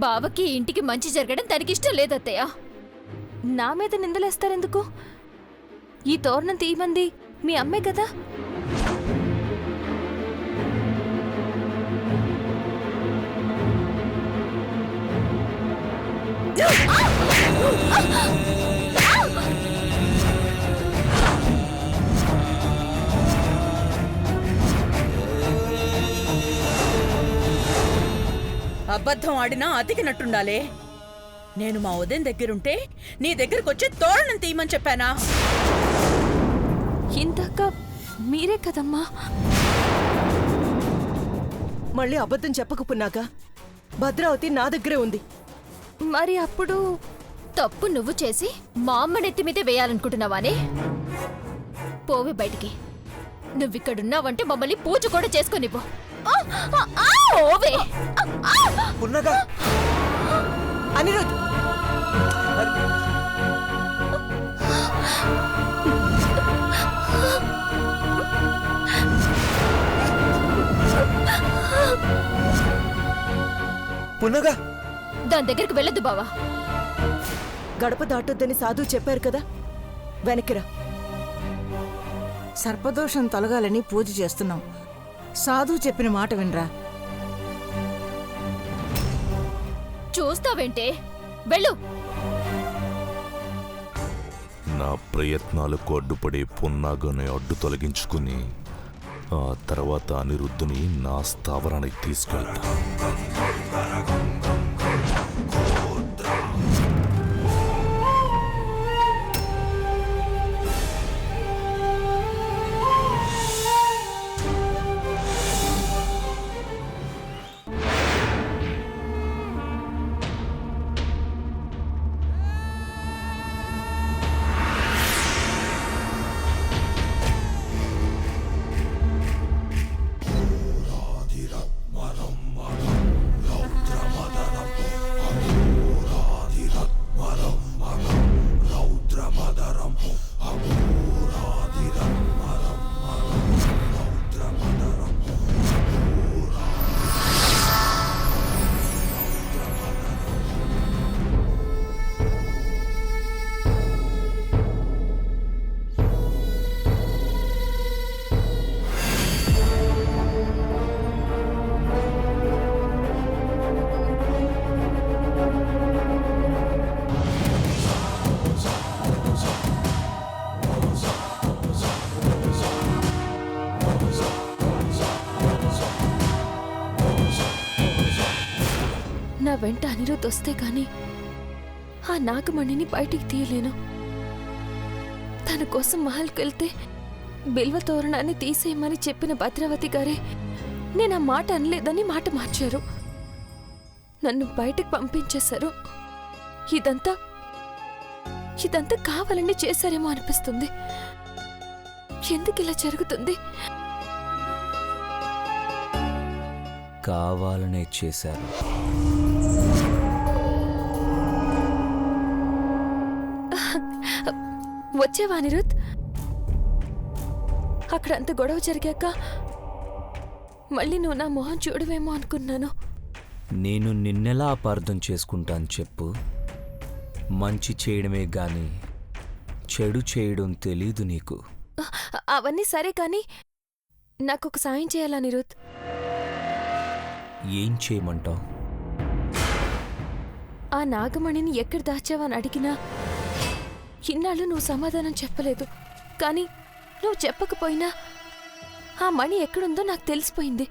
బావకి ఇంటికి మంచి జరగడం తనకిష్టం లేదత్తయ్య. నా మీద నిందలేస్తారెందుకు? ఈ తోరణం తీయమంది మీ అమ్మే కదా. అబద్ధం ఆడినా అతికినట్టుండాలే. నేను మా ఉదయం దగ్గరుంటే నీ దగ్గరకొచ్చి తోరణం తీయమని చెప్పానా? ఇందాక మీరే కదమ్మా. మళ్ళీ అబద్ధం చెప్పకపోయినాక భద్రావతి నా దగ్గరే ఉంది. మరి అప్పుడు తప్పు నువ్వు చేసి మా అమ్మ నెత్తి మీదే వేయాలనుకుంటున్నావానే? పోవే బయటికి. నువ్విక్కడున్నావంటే మమ్మల్ని పూజ కూడా చేసుకోనివ్వు. ఓవే. అనిరుద్, పున్నగా దాని దగ్గరికి వెళ్ళొద్దు బావా. గడప దాటొద్దని సాధు చెప్పారు కదా, వెనక్కిరా. సర్పదోషం తొలగాలని పూజ చేస్తున్నాం. సాధు చెప్పిన మాట వినరా. చూస్తావేంటే, వెళ్ళు. నా ప్రయత్నాలకు అడ్డుపడే పున్నాగని అడ్డు తొలగించుకుని ఆ తర్వాత అనిరుద్ధుని నా స్థావరానికి తీసుకెళ్తా. నా వెంట అనిరుద్ వస్తే గాని ఆ నాగమణిని బయటికి తీయలేను. తన కోసం మహల్కి వెళ్తే బిల్వ తోరణాన్ని తీసేయమని చెప్పిన భద్రావతి గారే నేను ఆ మాట అనలేదని మాట మార్చారు. నన్ను బయటకు పంపించేశారు. ఇదంతా కావాలని చేశారేమో అనిపిస్తుంది. ఎందుకు ఇలా జరుగుతుంది? కావాలనే చేశారు. వచ్చావా అనిరుద్? అక్కడ అంత గొడవ జరిగాక మళ్ళీ నువ్వు నా మొహం చూడవేమో అనుకున్నాను. నేను నిన్నెలా అపార్థం చేసుకుంటాను చెప్పు? మంచి చేయడమే గాని చెడు చేయడం తెలీదు నీకు. అవన్నీ సరే కానీ నాకొక సాయం చేయాలా అనిరుద్? ఏం చేయమంటావు? ఆ నాగమణిని ఎక్కడ దాచావని అడిగినా ఇన్నాళ్ళు నువ్వు సమాధానం చెప్పలేదు. కానీ నువ్వు చెప్పకపోయినా ఆ మణి ఎక్కడుందో నాకు తెలిసిపోయింది.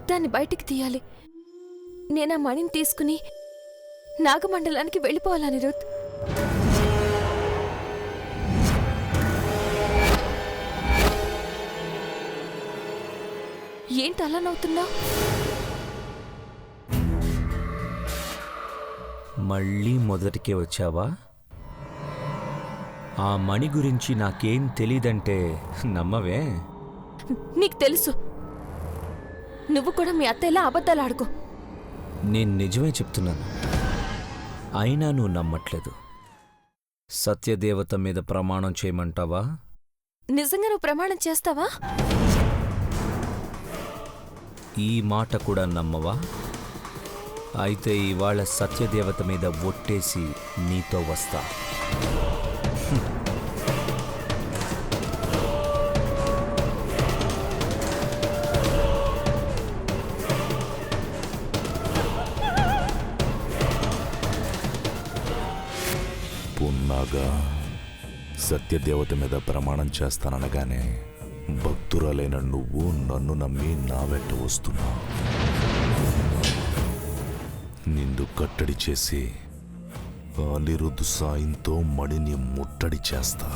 దాన్ని బయటికి తీయాలి. నేను ఆ మణిని తీసుకుని నాగమండలానికి వెళ్ళిపోవాలి అనిరుద్. ఏంటి అలా నవ్వుతున్నావు? మళ్ళీ మొదటికే వచ్చావా? ఆ మణి గురించి నాకేం తెలీదంటే నమ్మవే? నీకు తెలుసు. నువ్వు కూడా మీ అత్తయ్యలా అబద్ధాలు ఆడుకో. నేను నిజమే చెప్తున్నాను. అయినా నువ్వు నమ్మట్లేదు. సత్యదేవత మీద ప్రమాణం చేయమంటావా? నిజంగా నువ్వు ప్రమాణం చేస్తావా? ఈ మాట కూడా నమ్మవా? అయితే ఇవాళ సత్యదేవత మీద ఒట్టేసి నీతో వస్తా. పున్నాగా సత్యదేవత మీద ప్రమాణం చేస్తాననగానే భక్తురాలైన నువ్వు నన్ను నమ్మి నా వెంట వస్తున్నావు. నిండు కట్టడి చేసి అనిరుద్ధు సాయంతో మణిని ముట్టడి చేస్తా.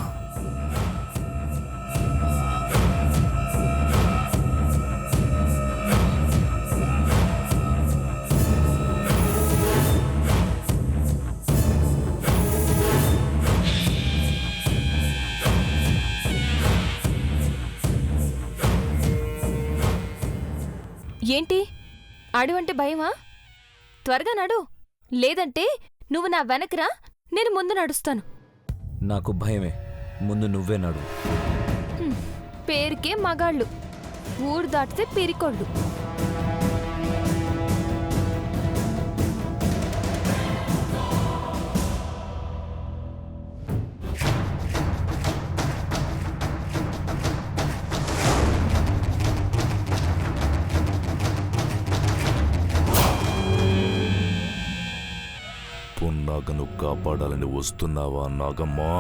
ఏంటి అడువంటే భయమా? త్వరగా నడు, లేదంటే నువ్వు నా వెనకరా, నేను ముందు నడుస్తాను. నాకు భయమే, ముందు నువ్వే నడు. పేరుకే మగాళ్ళు, ఊరు దాటితే పిరికోళ్ళు. పున్నాగను కాపాడాలని వస్తున్నావా నాగమ్మా?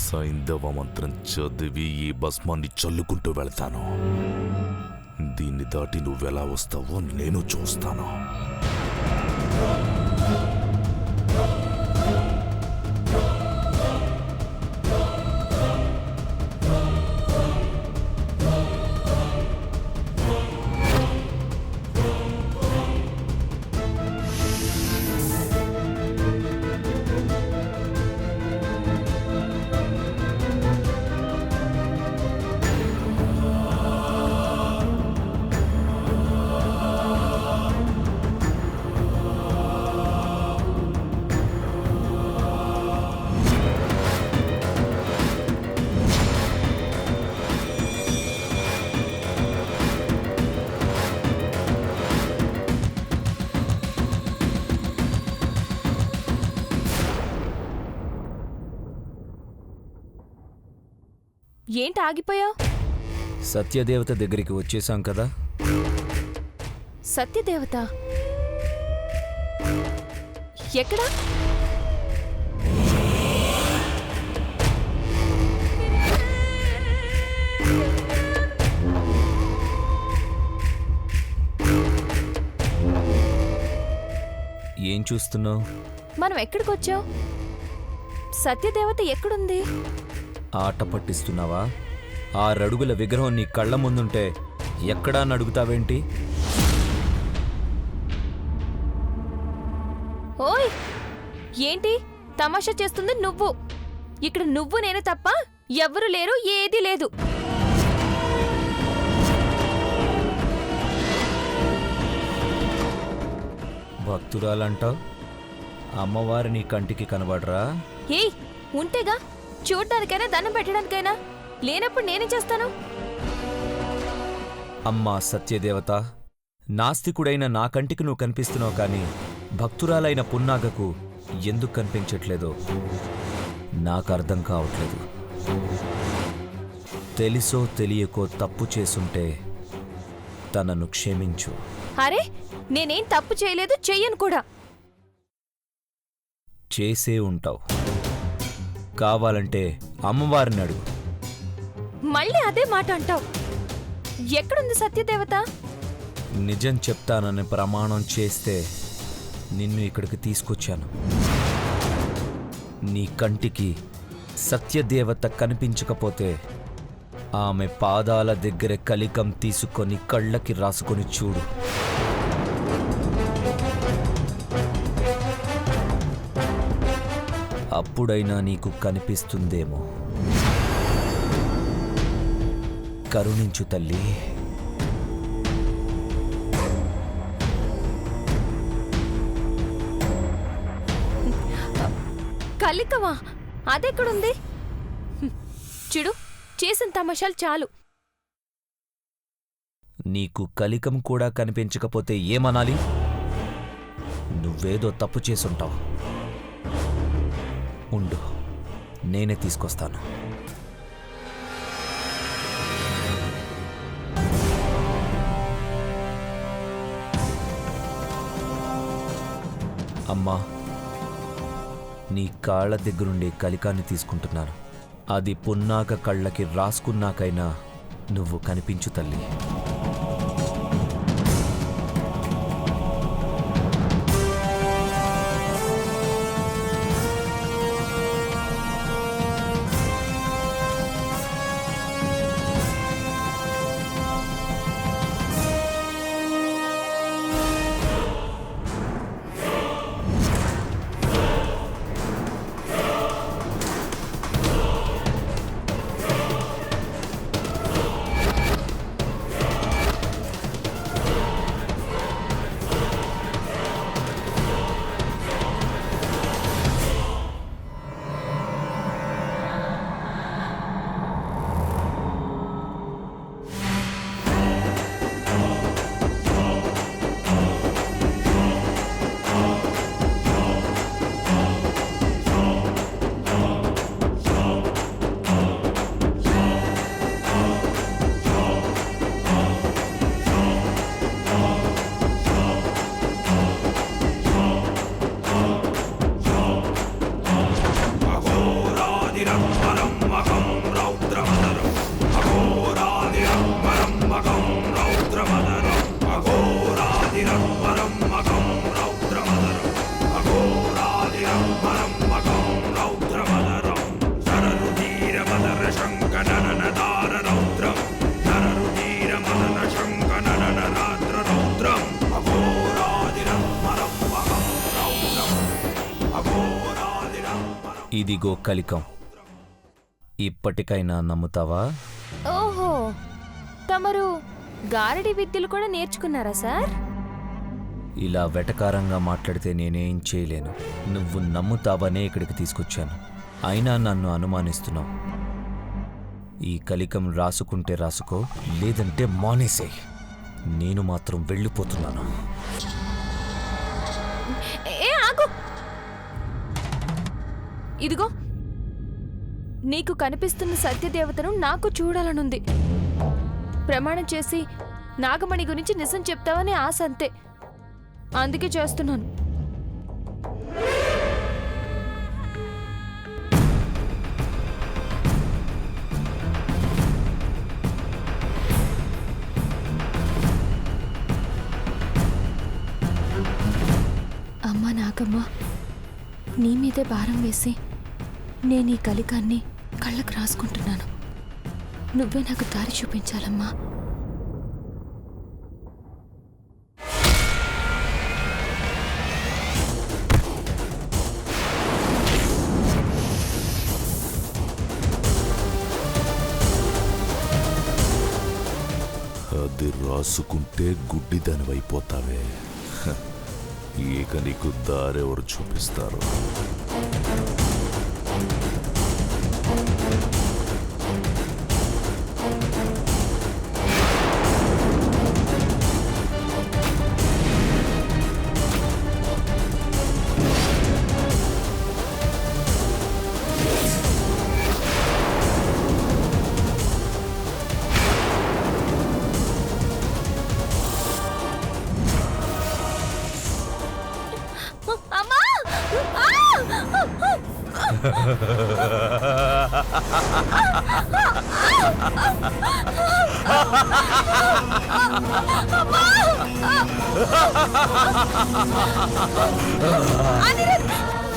సైంధవ మంత్రం చదివి ఈ భస్మాన్ని చల్లుకుంటూ వెళ్తాను. దీన్ని దాటి నువ్వెలా వస్తావో నేను చూస్తాను. ఏంటి ఆగిపోయావు? సత్యదేవత దగ్గరికి వచ్చేసాం కదా. సత్యదేవత ఎక్కడా? ఏం చూస్తున్నావు? మనం ఎక్కడికొచ్చావు? సత్యదేవత ఎక్కడుంది? ఆట పట్టిస్తున్నావా? 6 అడుగుల విగ్రహం నీ కళ్ళ ముందుంటే ఎక్కడా నడుగుతావేంటి? ఓయ్, ఏంటి తమాషా చేస్తుంది నువ్వు? ఇక్కడ నువ్వు నేను తప్ప ఎవ్వరు లేరు, ఏదీ లేదు. భక్తురాలంటావు, అమ్మవారి నీ కంటికి కనబడరా? ఏయ్, ఉంటేగా, చూడ్డానికైనా దండం పెట్టడానికైనా. లేనప్పుడు నేనేం చేస్తాను? అమ్మా సత్యదేవత, నాస్తికుడైన నా కంటికి నువ్వు కనిపిస్తున్నావు, కానీ భక్తురాలైన పున్నాగకు ఎందుకు కనిపించట్లేదో నాకు అర్థం కావట్లేదు. తెలిసో తెలియకో తప్పు చేసుంటే తనను క్షమించు. అరే, నేనేం తప్పు చేయలేదు, చెయ్యను కూడా. చేసే ఉంటావు. కావాలంటే అమ్మవారిని అడుగు. మళ్ళీ అదే మాట అంటావు. ఎక్కడుంది సత్యదేవత? నిజం చెప్తానని ప్రమాణం చేస్తే నిన్ను ఇక్కడికి తీసుకొచ్చాను. నీ కంటికి సత్యదేవత కనిపించకపోతే ఆమె పాదాల దగ్గర కలికం తీసుకొని కళ్ళకి రాసుకొని చూడు. అప్పుడైనా నీకు కనిపిస్తుందేమో. కరుణించు తల్లి. కలికమా? అదెక్కడుంది? చూడు, చేసిన తమాషాలు చాలు. నీకు కలికం కూడా కనిపించకపోతే ఏమనాలి? నువ్వేదో తప్పు చేసుంటావు. ఉండు, నేనే తీసుకొస్తాను. అమ్మా, నీ కాళ్ళ దగ్గరుండే కలికాన్ని తీసుకుంటున్నాను. అది పున్నాక కళ్ళకి రాసుకున్నాకైనా నువ్వు కనిపించు తల్లి. ఇదిగో కలికం. ఇప్పటికైనా నమ్ముతావా? ఓహో, తమరు గారడి విద్యలు కూడా నేర్చుకున్నారా సార్? ఇలా వెటకారంగా మాట్లాడితే నేనేం చేయలేను. నువ్వు నమ్ముతావనే ఇక్కడికి తీసుకొచ్చాను. అయినా నన్ను అనుమానిస్తున్నావు. ఈ కలికం రాసుకుంటే రాసుకో, లేదంటే మానేసేయ్. నేను మాత్రం వెళ్ళిపోతున్నాను. ఏ ఆగు! ఇదిగో, నీకు కనిపిస్తున్న సత్యదేవతను నాకు చూడాలనుంది. ప్రమాణం చేసి నాగమణి గురించి నిజం చెప్తావని ఆశ అంతే. అందుకే చేస్తున్నాను. అమ్మా నాగమ్మ, నీ మీదే భారం వేసి నేను ఈ కలికాన్ని కళ్ళకు రాసుకుంటున్నాను. నువ్వే నాకు దారి చూపించాలమ్మా. అది రాసుకుంటే గుడ్డిదానివైపోతావే. ఇక నీకు దారెవరు చూపిస్తారు?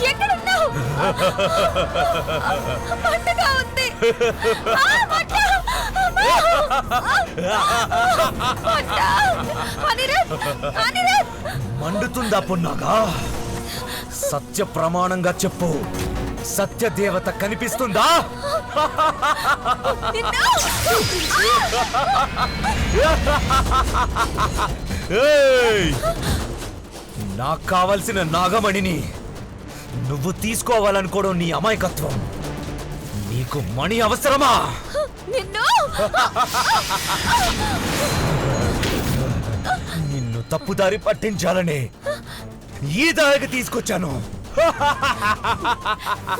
ఎక్కడున్నావు? మంటగా ఉంది. మండుతుందా పున్నాగా? సత్య ప్రమాణంగా చెప్పు, సత్యదేవత కనిపిస్తుందా? నాకు కావలసిన నాగమణిని నువ్వు తీసుకోవాలనుకోవడం నీ అమాయకత్వం. నీ నీకు మణి అవసరమా? నిన్ను నిన్ను తప్పుదారి పట్టించాలని ఈ దారికి తీసుకొచ్చాను.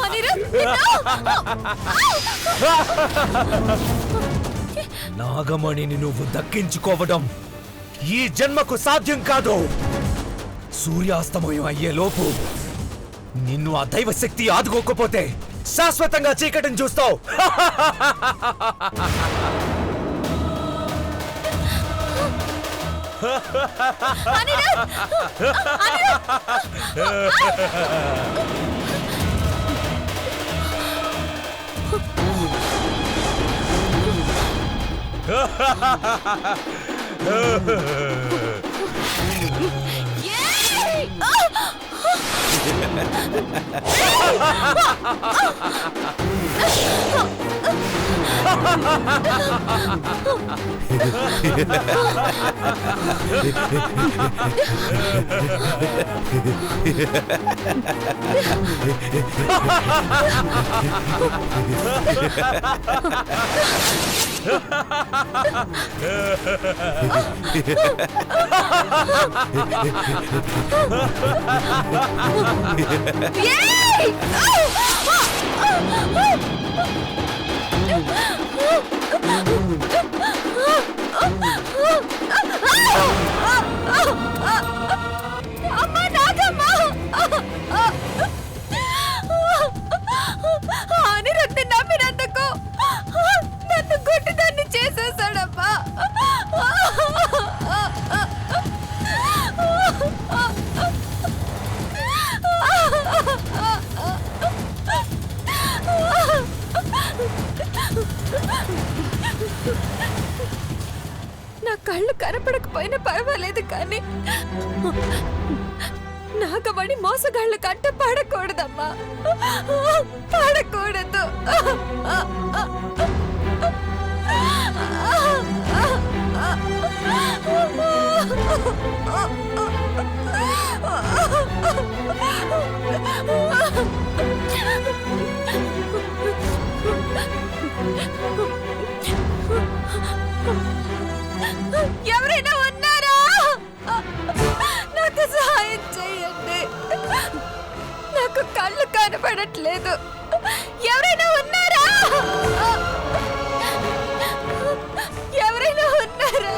అనిరుద్, నాగమణిని నువ్వు దక్కించుకోవడం ఈ జన్మకు సాధ్యం కాదు. సూర్యాస్తమయం అయ్యేలోపు నిన్ను ఆ దైవశక్తి ఆదుకోకపోతే శాశ్వతంగా చీకటిని చూస్తావు. అనిరుద్ని నమ్మినందుకు నన్ను గుడ్డిదాన్ని చేసేసాడమ్మా. నా కళ్ళు కనపడకపోయినా పర్వాలేదు, కానీ నాగమణి మోసగాళ్ళ కంట పడకూడదమ్మా, పడకూడదు. ఎవరైనా ఉన్నారా? నాకు సహాయం చేయండి. నాకు కళ్ళు కనపడట్లేదు. ఎవరైనా ఉన్నారా? ఎవరైనా ఉన్నారా?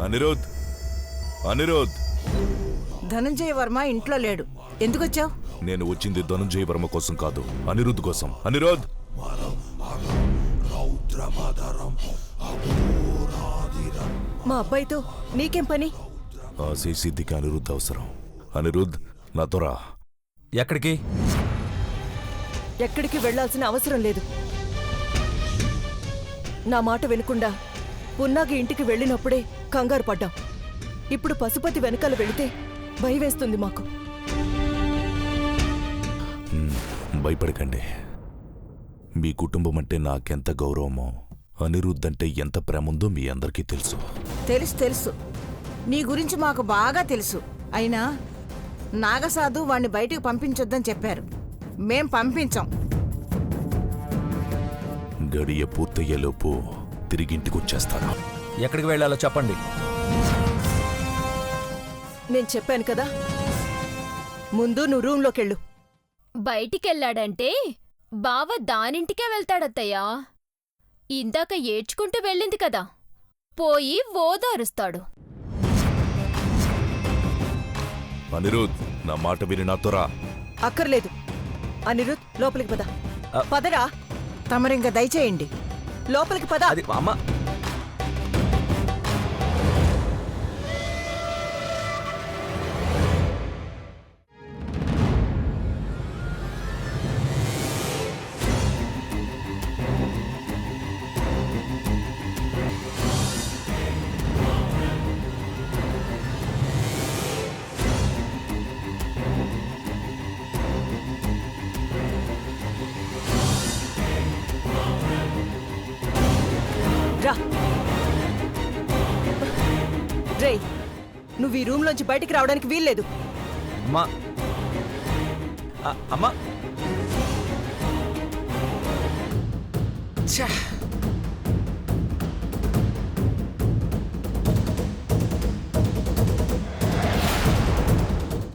అనిరుద్, అనిరుద్, ధనంజయ వర్మ ఇంట్లో లేడు. ఎందుకొచ్చావు? నేను వచ్చింది ధనంజయ వర్మ కోసం కాదు, అనిరుద్ కోసం. అనిరుద్, మా అబ్బాయితో నీకేం పని? ఆ సిద్ధికి అనిరుద్ అవసరం. అనిరుద్, నాతో రా. ఎక్కడికి? ఎక్కడికి వెళ్లాల్సిన అవసరం లేదు. నా మాట వినకుండా పున్నాగి ఇంటికి వెళ్ళినప్పుడే కంగారు పడ్డాం. ఇప్పుడు పశుపతి వెనకాల వెళితే భయం వేస్తుంది మాకు. భయపడకండి. మీ కుటుంబం అంటే నాకెంత గౌరవమో, అనిరుద్ అంటే ఎంత ప్రేమ ఉందో మీ అందరికీ తెలుసు. తెలుసు తెలుసు, నీ గురించి మాకు బాగా తెలుసు. అయినా నాగసాధు వాణ్ణి బయటికి పంపించొద్దని చెప్పారు. మేం పంపించాం. గడియ పూర్తయ్యేలోపు తిరిగింటికొచ్చేస్తాను. ఎక్కడికి వెళ్ళాలో చెప్పండి. నేను చెప్పాను కదా, ముందు నువ్వు రూంలోకెళ్ళు. బయటికెళ్ళాడంటే బావ దానింటికే వెళ్తాడత్తయ్యా. ఇందాక ఏడ్చుకుంటూ వెళ్ళింది కదా, పోయి ఓదారుస్తాడు. అనిరుద్, నా మాట విని నాతో రా. అక్కర్లేదు. అనిరుద్, లోపలికి పద. పదరా. తమరింక దయచేయండి. లోపలికి పద. అది అమ్మ. రా. రేయ్, నువ్వు ఈ రూమ్లోంచి బయటికి రావడానికి వీల్లేదు. అమ్మా అమ్మా ఛ!